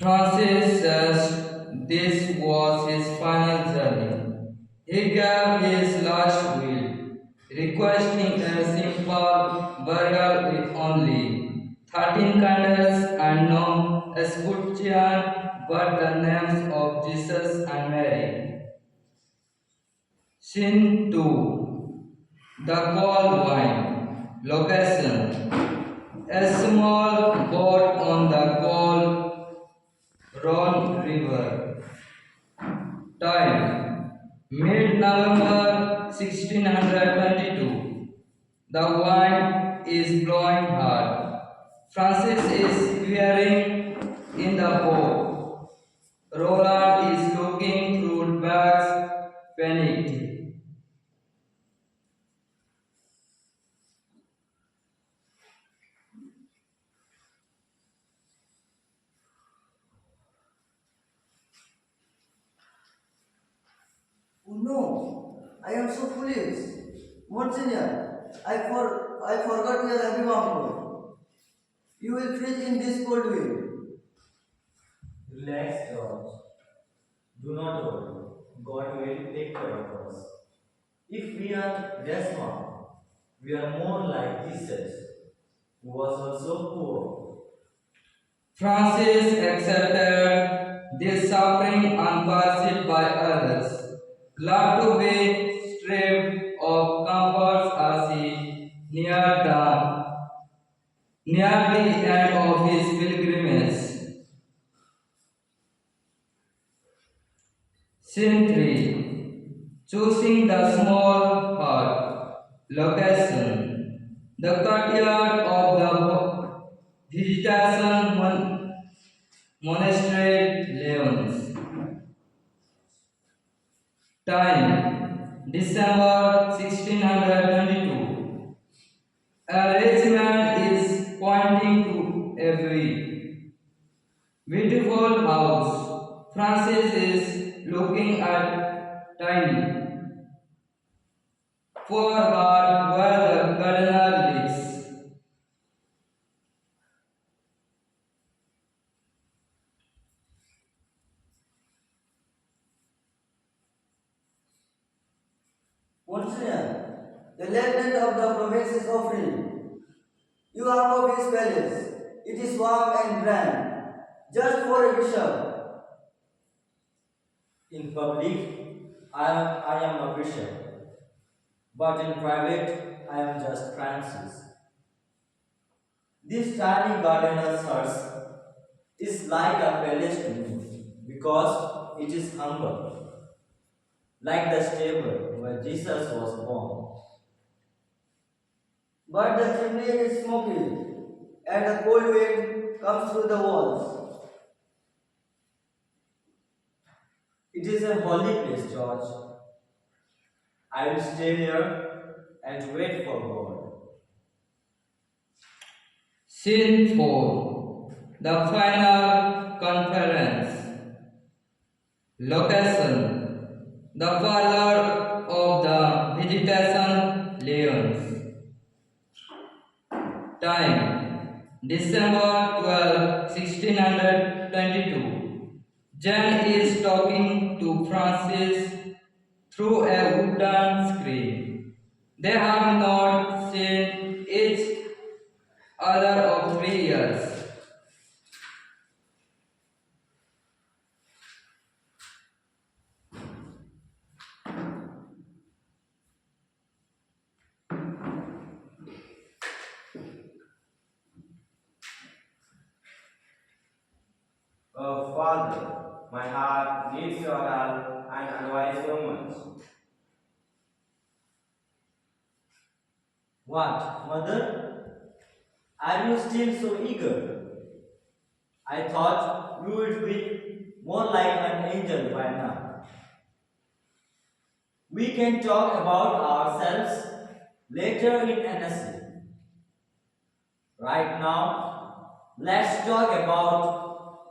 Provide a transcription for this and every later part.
Francis says this was his final journey. He gave his last will, requesting a simple burial with only 13 candles and no escutcheon but the names of Jesus and Mary. Scene 2. The Cold Wine. Location. A small boat on the cold Rhone River. Time mid-November 1622. The wind is blowing hard. Francis is peering in the boat. Roland is looking through bags, panicked. Oh no, I am so foolish. Monsignor, I forgot your heavy wampum. You will freeze in this cold wind. Relax, George. Do not worry. God will take care of us. If we are desperate, we are more like Jesus, who was also poor. Francis accepted this suffering unperceived by others, glad to be stripped of comforts as he neared the end of his pilgrimage. Scene 3. Choosing the small hut. Location. The courtyard of the Visitation Monastery, Lyons. Time December 1622. A regiment is pointing to a beautiful house. Francis is looking at tiny poor hut where the gardener lives. Monsignor, the lieutenant of the province is offering. You are of his palace. It is warm and grand, just for a bishop. In public, I am a bishop, but in private, I am just Francis. This tiny gardener's house is like a palace to me because it is humble, like the stable where Jesus was born. But the chimney is smoky, and the cold wind comes through the walls. It is a holy place, George. I will stay here and wait for God. Scene 4. The final conference. Location. The parlor of the Visitation Lyons. Time December 12, 1622. Jane is talking to Francis through a wooden screen. They have not seen each other of 3 years. Oh, Father, my heart needs your help and advice so much. What, mother? Are you still so eager? I thought you would be more like an angel by now. We can talk about ourselves later in NSC. Right now, let's talk about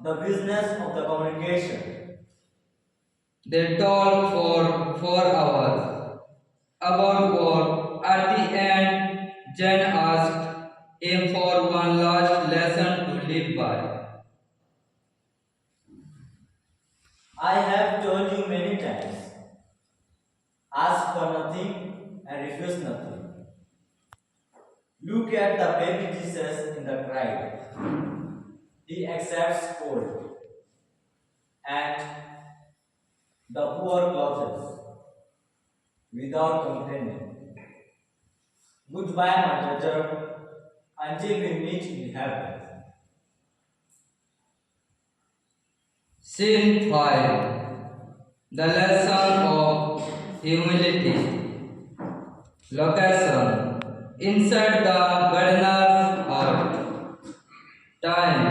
the business of the congregation. They talked for 4 hours about work. At the end, Jane asked him for one last lesson to live by. I have told you many times ask for nothing and refuse nothing. Look at the baby Jesus in the cradle. He accepts cold and the poor clothes without complaining. Goodbye, my daughter, until we meet in heaven. Scene 5. The lesson of humility. Location. Inside the gardener's hut. Time.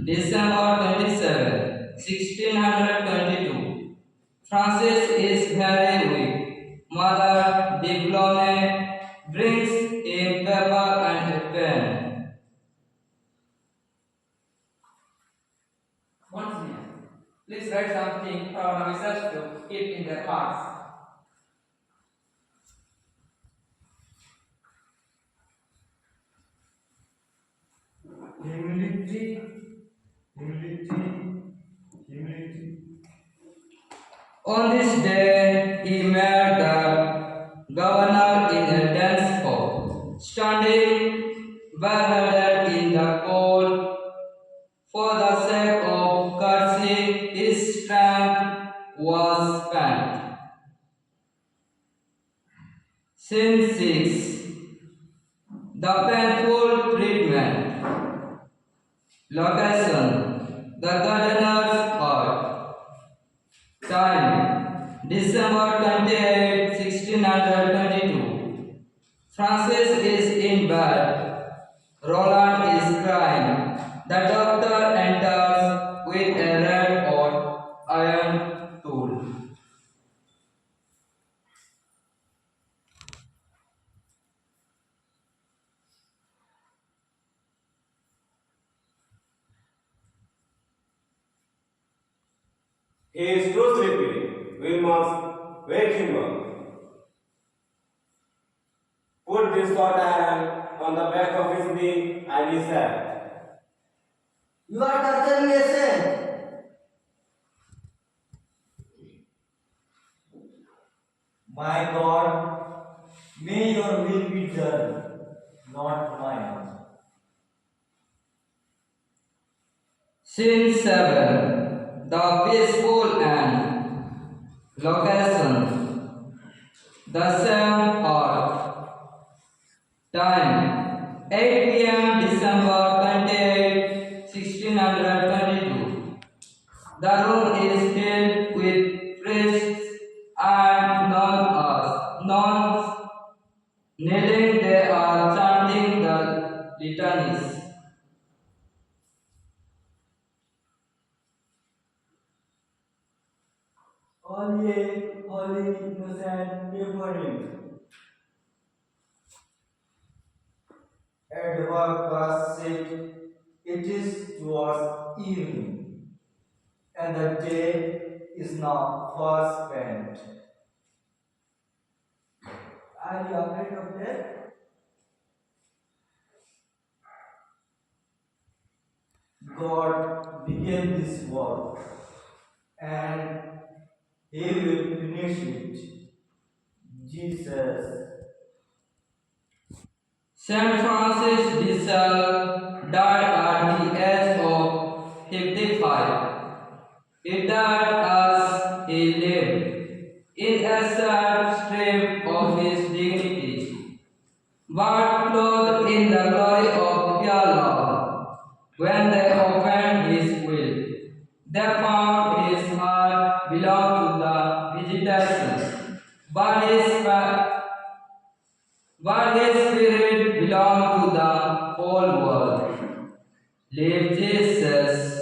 December 27, 1622. Francis is very weak. Mother Diplome brings him paper and a pen. Monsignor, please write something for our officers to keep in their hearts. Humility, humility, humility. On this day, he met the governor in a dense fog, standing bareheaded in the cold. For the sake of courtesy, his strength was spent. Sin 6. The painful treatment. Location. The gardener's hut. Time. December 28, 1622. Francis is in bed. Roland is crying. The doctor enters with a red hot iron tool. He is too sleepy. We must wake him up. Put this hot iron on the back of his knee and his head. You are torturing a saint. My God, may your will be done, not mine. Scene 7. The peaceful end. Location. The same hut. Time. 8 p.m. December 28, 1622. The room is filled with priests and nuns kneeling. They are chanting the litanies. Holy, holy, innocent, quivering. Edward was sick. It is towards evening, and the day is now fast spent. Are you afraid of death? God began this work, and He will finish it. Jesus. Saint Francis de Sales died at the age of 55. He died as he lived, in a sad strip of his dignity, but clothed in the glory of pure love. When they opened his will, they found his heart belonged to the vegetation, but his spirit belonged to the whole world. Live Jesus.